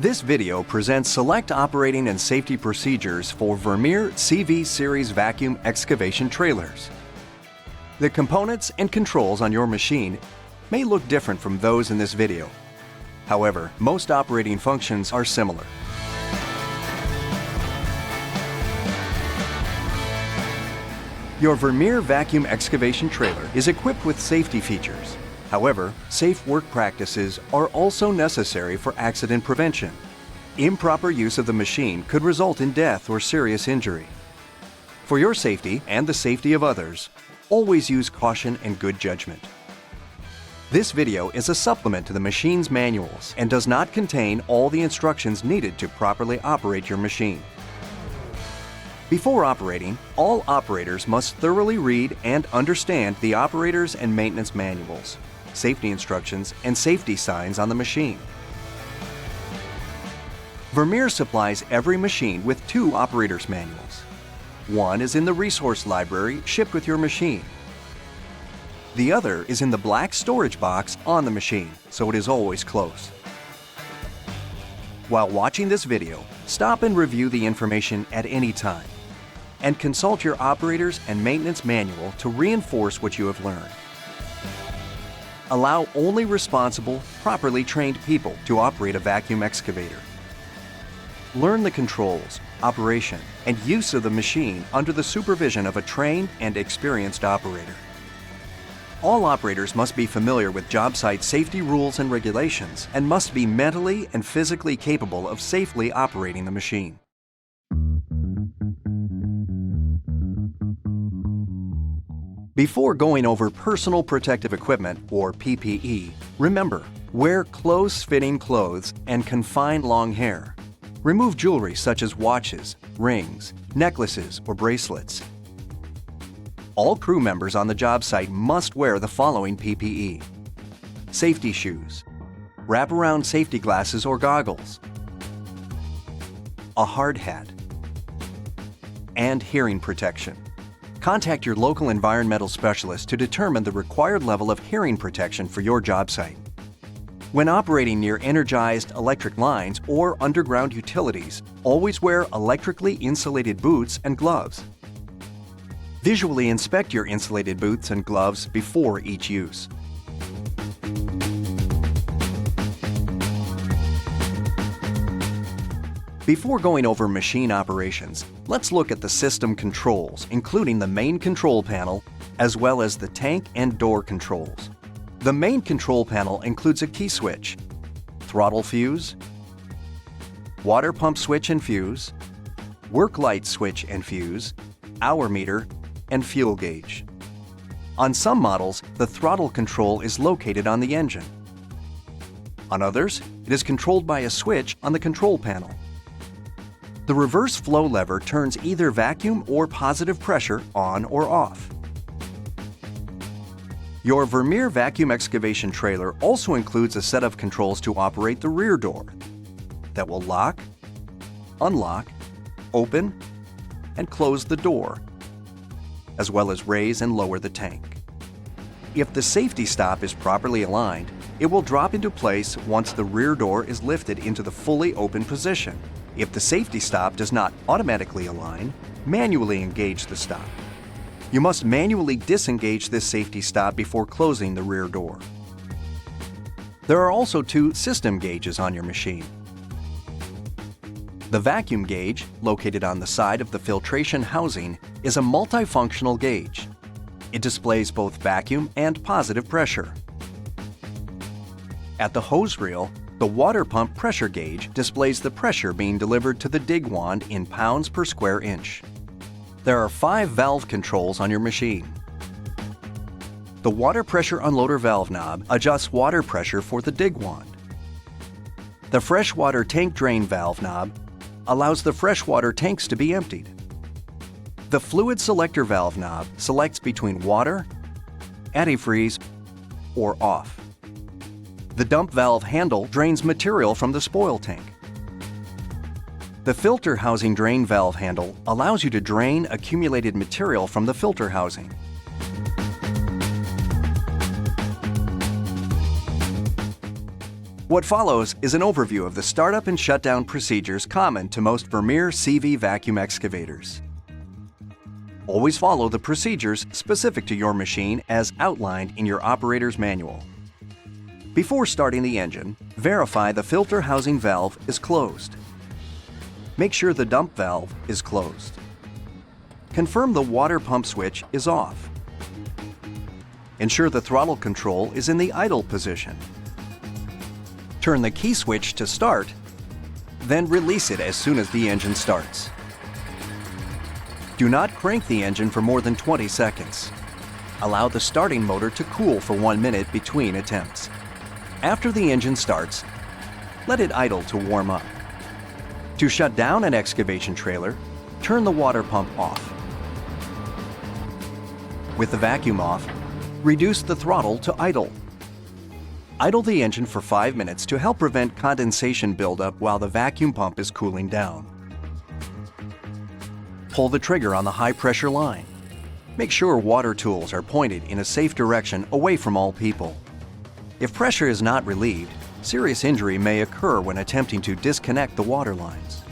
This video presents select operating and safety procedures for Vermeer CV series vacuum excavation trailers. The components and controls on your machine may look different from those in this video. However, most operating functions are similar. Your Vermeer vacuum excavation trailer is equipped with safety features. However, safe work practices are also necessary for accident prevention. Improper use of the machine could result in death or serious injury. For your safety and the safety of others, always use caution and good judgment. This video is a supplement to the machine's manuals and does not contain all the instructions needed to properly operate your machine. Before operating, all operators must thoroughly read and understand the operator's and maintenance manuals, safety instructions, and safety signs on the machine. Vermeer supplies every machine with 2 operator's manuals. One is in the resource library shipped with your machine. The other is in the black storage box on the machine, so it is always close. While watching this video, stop and review the information at any time, and consult your operator's and maintenance manual to reinforce what you have learned. Allow only responsible, properly trained people to operate a vacuum excavator. Learn the controls, operation, and use of the machine under the supervision of a trained and experienced operator. All operators must be familiar with job site safety rules and regulations and must be mentally and physically capable of safely operating the machine. Before going over personal protective equipment, or PPE, remember, wear close-fitting clothes and confine long hair. Remove jewelry such as watches, rings, necklaces, or bracelets. All crew members on the job site must wear the following PPE: safety shoes, wraparound safety glasses or goggles, a hard hat, and hearing protection. Contact your local environmental specialist to determine the required level of hearing protection for your job site. When operating near energized electric lines or underground utilities, always wear electrically insulated boots and gloves. Visually inspect your insulated boots and gloves before each use. Before going over machine operations, let's look at the system controls, including the main control panel, as well as the tank and door controls. The main control panel includes a key switch, throttle fuse, water pump switch and fuse, work light switch and fuse, hour meter, and fuel gauge. On some models, the throttle control is located on the engine. On others, it is controlled by a switch on the control panel. The reverse flow lever turns either vacuum or positive pressure on or off. Your Vermeer vacuum excavation trailer also includes a set of controls to operate the rear door that will lock, unlock, open, and close the door, as well as raise and lower the tank. If the safety stop is properly aligned, it will drop into place once the rear door is lifted into the fully open position. If the safety stop does not automatically align, manually engage the stop. You must manually disengage this safety stop before closing the rear door. There are also 2 system gauges on your machine. The vacuum gauge, located on the side of the filtration housing, is a multifunctional gauge. It displays both vacuum and positive pressure. At the hose reel, the water pump pressure gauge displays the pressure being delivered to the dig wand in pounds per square inch. There are 5 valve controls on your machine. The water pressure unloader valve knob adjusts water pressure for the dig wand. The freshwater tank drain valve knob allows the freshwater tanks to be emptied. The fluid selector valve knob selects between water, antifreeze, or off. The dump valve handle drains material from the spoil tank. The filter housing drain valve handle allows you to drain accumulated material from the filter housing. What follows is an overview of the startup and shutdown procedures common to most Vermeer CV vacuum excavators. Always follow the procedures specific to your machine as outlined in your operator's manual. Before starting the engine, verify the filter housing valve is closed. Make sure the dump valve is closed. Confirm the water pump switch is off. Ensure the throttle control is in the idle position. Turn the key switch to start, then release it as soon as the engine starts. Do not crank the engine for more than 20 seconds. Allow the starting motor to cool for 1 minute between attempts. After the engine starts, let it idle to warm up. To shut down an excavation trailer, turn the water pump off. With the vacuum off, reduce the throttle to idle. Idle the engine for 5 minutes to help prevent condensation buildup while the vacuum pump is cooling down. Pull the trigger on the high-pressure line. Make sure water tools are pointed in a safe direction away from all people. If pressure is not relieved, serious injury may occur when attempting to disconnect the water lines.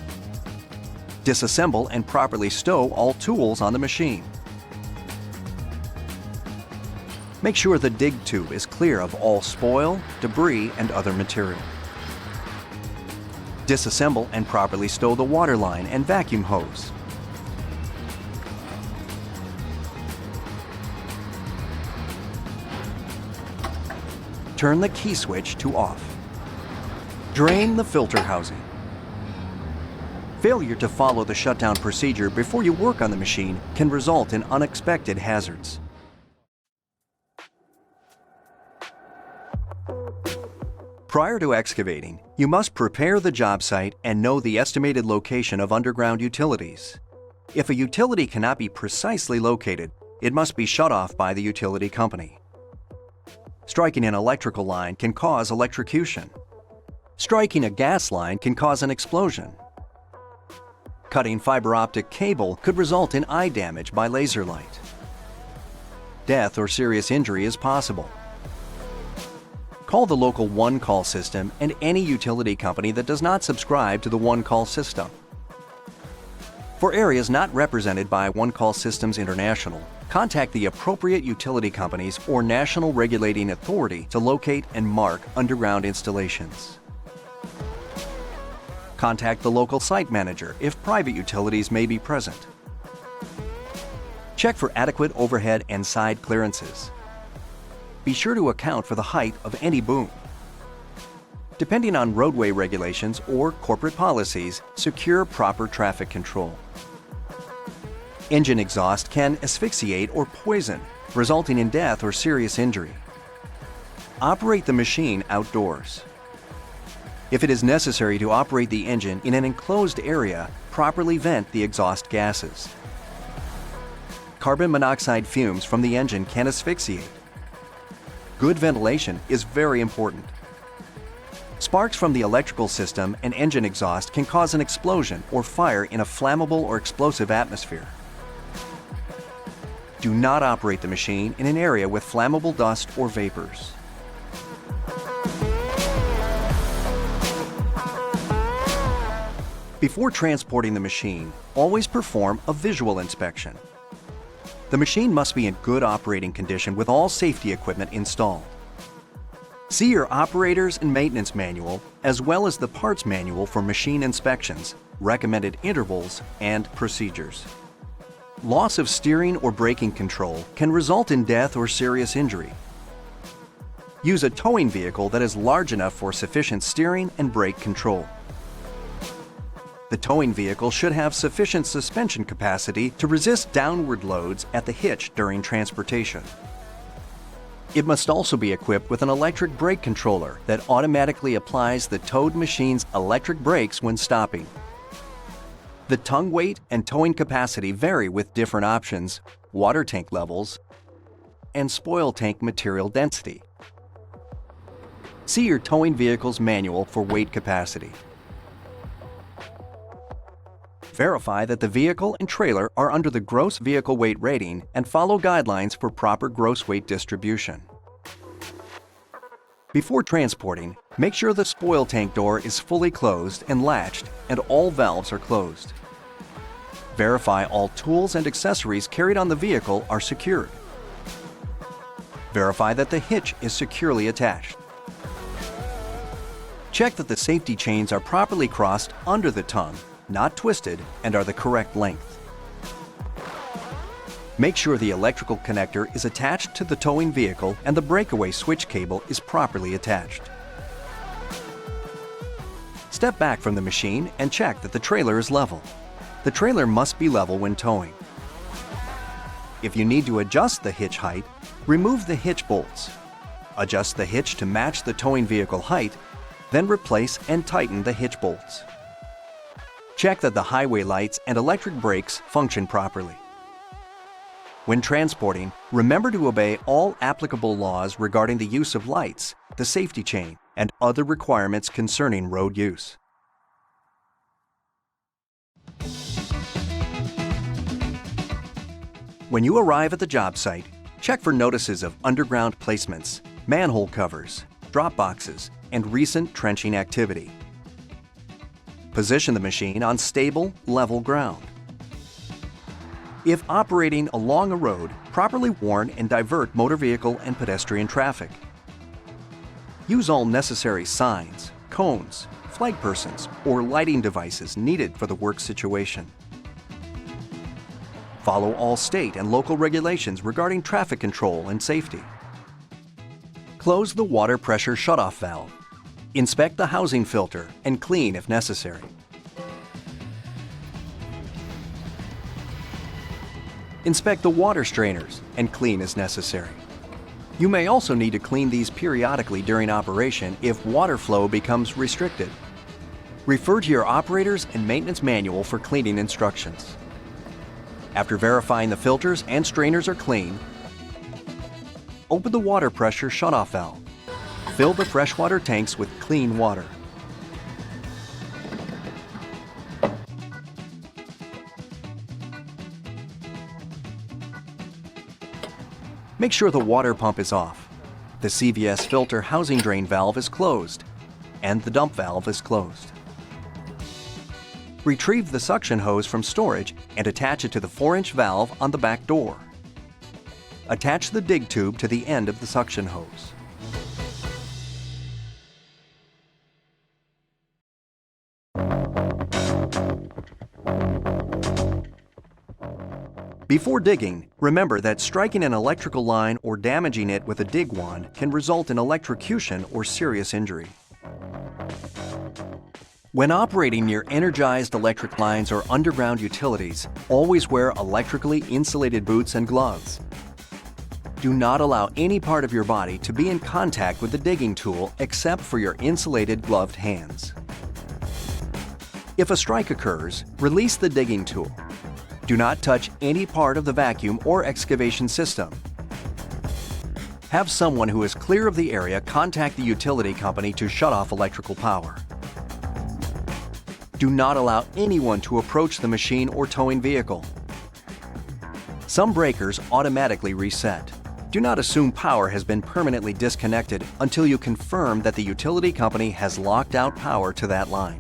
Disassemble and properly stow all tools on the machine. Make sure the dig tube is clear of all spoil, debris, and other material. Disassemble and properly stow the water line and vacuum hose. Turn the key switch to off. Drain the filter housing. Failure to follow the shutdown procedure before you work on the machine can result in unexpected hazards. Prior to excavating, you must prepare the job site and know the estimated location of underground utilities. If a utility cannot be precisely located, it must be shut off by the utility company. Striking an electrical line can cause electrocution. Striking a gas line can cause an explosion. Cutting fiber optic cable could result in eye damage by laser light. Death or serious injury is possible. Call the local one-call system and any utility company that does not subscribe to the one-call system. For areas not represented by One Call Systems International, contact the appropriate utility companies or national regulating authority to locate and mark underground installations. Contact the local site manager if private utilities may be present. Check for adequate overhead and side clearances. Be sure to account for the height of any boom. Depending on roadway regulations or corporate policies, secure proper traffic control. Engine exhaust can asphyxiate or poison, resulting in death or serious injury. Operate the machine outdoors. If it is necessary to operate the engine in an enclosed area, properly vent the exhaust gases. Carbon monoxide fumes from the engine can asphyxiate. Good ventilation is very important. Sparks from the electrical system and engine exhaust can cause an explosion or fire in a flammable or explosive atmosphere. Do not operate the machine in an area with flammable dust or vapors. Before transporting the machine, always perform a visual inspection. The machine must be in good operating condition with all safety equipment installed. See your operator's and maintenance manual, as well as the parts manual for machine inspections, recommended intervals, and procedures. Loss of steering or braking control can result in death or serious injury. Use a towing vehicle that is large enough for sufficient steering and brake control. The towing vehicle should have sufficient suspension capacity to resist downward loads at the hitch during transportation. It must also be equipped with an electric brake controller that automatically applies the towed machine's electric brakes when stopping. The tongue weight and towing capacity vary with different options, water tank levels, and spoil tank material density. See your towing vehicle's manual for weight capacity. Verify that the vehicle and trailer are under the gross vehicle weight rating and follow guidelines for proper gross weight distribution. Before transporting, Make sure the spoil tank door is fully closed and latched and all valves are closed. Verify all tools and accessories carried on the vehicle are secured. Verify that the hitch is securely attached. Check that the safety chains are properly crossed under the tongue, not twisted, and are the correct length. Make sure the electrical connector is attached to the towing vehicle and the breakaway switch cable is properly attached. Step back from the machine and check that the trailer is level. The trailer must be level when towing. If you need to adjust the hitch height, remove the hitch bolts. Adjust the hitch to match the towing vehicle height, then replace and tighten the hitch bolts. Check that the highway lights and electric brakes function properly. When transporting, remember to obey all applicable laws regarding the use of lights, the safety chain, and other requirements concerning road use. When you arrive at the job site, check for notices of underground placements, manhole covers, drop boxes, and recent trenching activity. Position the machine on stable, level ground. If operating along a road, properly warn and divert motor vehicle and pedestrian traffic. Use all necessary signs, cones, flag persons, or lighting devices needed for the work situation. Follow all state and local regulations regarding traffic control and safety. Close the water pressure shutoff valve. Inspect the housing filter and clean if necessary. Inspect the water strainers and clean as necessary. You may also need to clean these periodically during operation if water flow becomes restricted. Refer to your operator's and maintenance manual for cleaning instructions. After verifying the filters and strainers are clean, open the water pressure shutoff valve. Fill the freshwater tanks with clean water. Make sure the water pump is off. The CVS filter housing drain valve is closed, and the dump valve is closed. Retrieve the suction hose from storage and attach it to the 4-inch valve on the back door. Attach the dig tube to the end of the suction hose. Before digging, remember that striking an electrical line or damaging it with a dig wand can result in electrocution or serious injury. When operating near energized electric lines or underground utilities, always wear electrically insulated boots and gloves. Do not allow any part of your body to be in contact with the digging tool except for your insulated gloved hands. If a strike occurs, release the digging tool. Do not touch any part of the vacuum or excavation system. Have someone who is clear of the area contact the utility company to shut off electrical power. Do not allow anyone to approach the machine or towing vehicle. Some breakers automatically reset. Do not assume power has been permanently disconnected until you confirm that the utility company has locked out power to that line.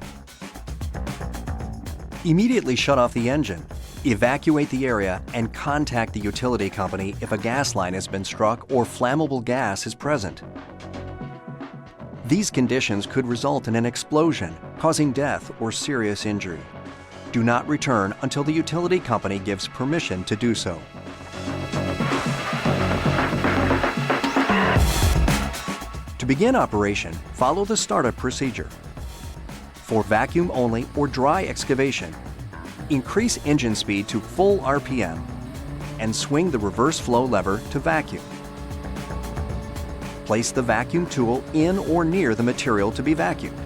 Immediately shut off the engine. Evacuate the area and contact the utility company if a gas line has been struck or flammable gas is present. These conditions could result in an explosion, causing death or serious injury. Do not return until the utility company gives permission to do so. To begin operation, follow the startup procedure. For vacuum only or dry excavation, increase engine speed to full RPM and swing the reverse flow lever to vacuum. Place the vacuum tool in or near the material to be vacuumed.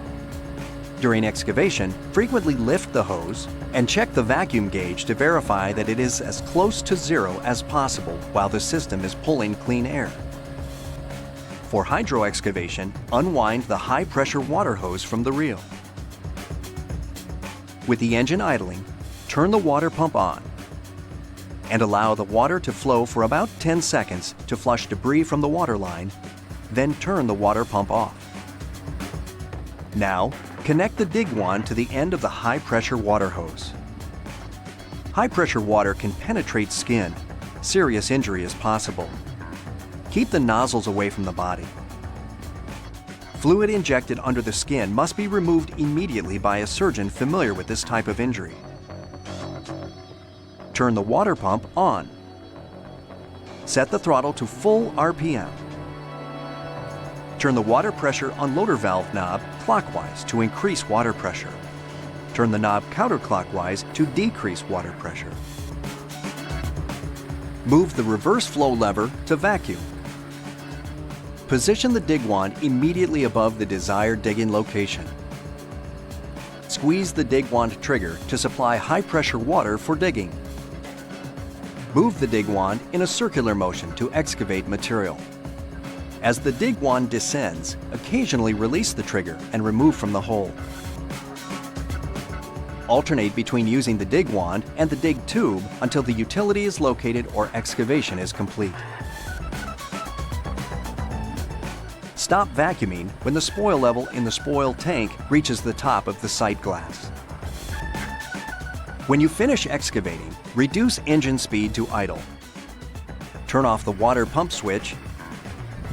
During excavation, frequently lift the hose and check the vacuum gauge to verify that it is as close to zero as possible while the system is pulling clean air. For hydro excavation, unwind the high-pressure water hose from the reel. With the engine idling, turn the water pump on and allow the water to flow for about 10 seconds to flush debris from the water line, then turn the water pump off. Now, connect the dig wand to the end of the high-pressure water hose. High-pressure water can penetrate skin. Serious injury is possible. Keep the nozzles away from the body. Fluid injected under the skin must be removed immediately by a surgeon familiar with this type of injury. Turn the water pump on. Set the throttle to full RPM. Turn the water pressure unloader valve knob clockwise to increase water pressure. Turn the knob counterclockwise to decrease water pressure. Move the reverse flow lever to vacuum. Position the dig wand immediately above the desired digging location. Squeeze the dig wand trigger to supply high-pressure water for digging. Move the dig wand in a circular motion to excavate material. As the dig wand descends, occasionally release the trigger and remove from the hole. Alternate between using the dig wand and the dig tube until the utility is located or excavation is complete. Stop vacuuming when the spoil level in the spoil tank reaches the top of the sight glass. When you finish excavating, reduce engine speed to idle. Turn off the water pump switch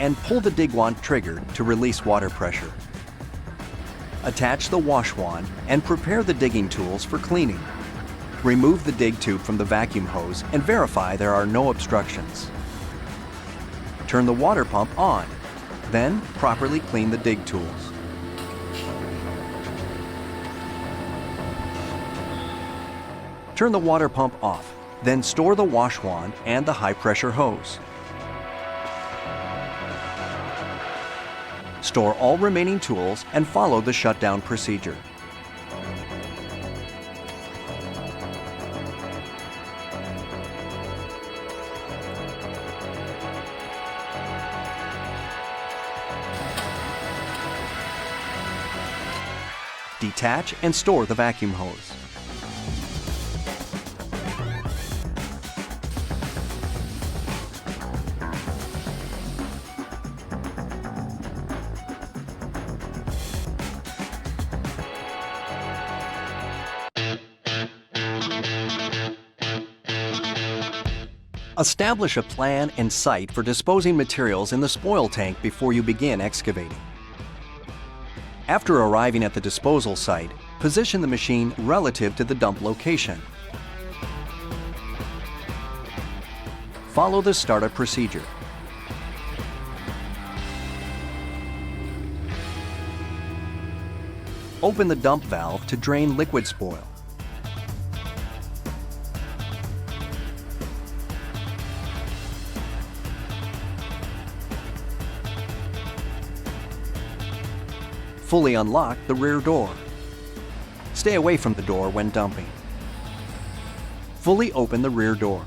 and pull the dig wand trigger to release water pressure. Attach the wash wand and prepare the digging tools for cleaning. Remove the dig tube from the vacuum hose and verify there are no obstructions. Turn the water pump on. Then, properly clean the dig tools. Turn the water pump off, then store the wash wand and the high-pressure hose. Store all remaining tools and follow the shutdown procedure. Detach and store the vacuum hose. Establish a plan and site for disposing materials in the spoil tank before you begin excavating. After arriving at the disposal site, position the machine relative to the dump location. Follow the startup procedure. Open the dump valve to drain liquid spoil. Fully unlock the rear door. Stay away from the door when dumping. Fully open the rear door.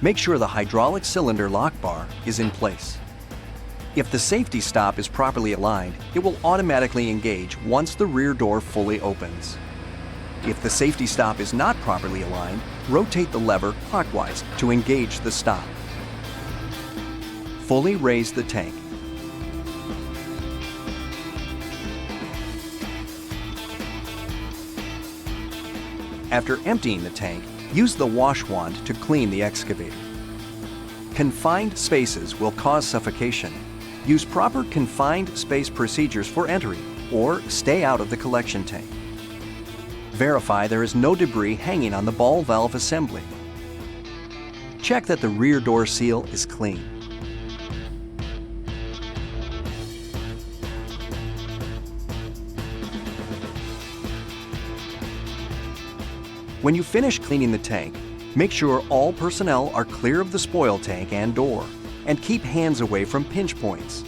Make sure the hydraulic cylinder lock bar is in place. If the safety stop is properly aligned, it will automatically engage once the rear door fully opens. If the safety stop is not properly aligned, rotate the lever clockwise to engage the stop. Fully raise the tank. After emptying the tank, use the wash wand to clean the excavator. Confined spaces will cause suffocation. Use proper confined space procedures for entry or stay out of the collection tank. Verify there is no debris hanging on the ball valve assembly. Check that the rear door seal is clean. When you finish cleaning the tank, make sure all personnel are clear of the spoil tank and door, and keep hands away from pinch points.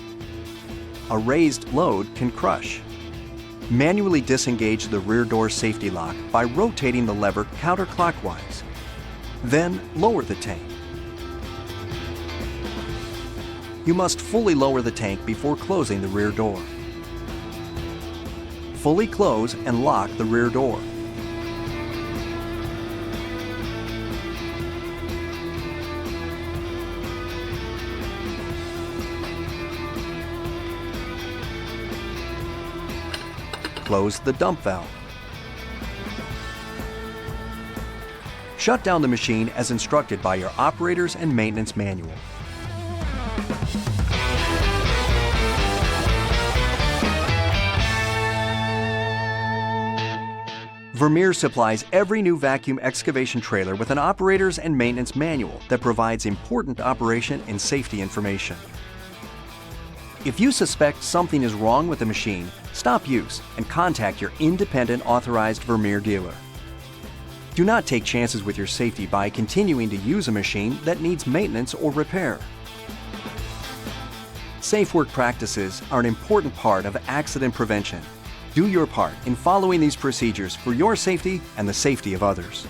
A raised load can crush. Manually disengage the rear door safety lock by rotating the lever counterclockwise. Then lower the tank. You must fully lower the tank before closing the rear door. Fully close and lock the rear door. Close the dump valve. Shut down the machine as instructed by your operator's and maintenance manual. Vermeer supplies every new vacuum excavation trailer with an operator's and maintenance manual that provides important operation and safety information. If you suspect something is wrong with the machine, stop use and contact your independent authorized Vermeer dealer. Do not take chances with your safety by continuing to use a machine that needs maintenance or repair. Safe work practices are an important part of accident prevention. Do your part in following these procedures for your safety and the safety of others.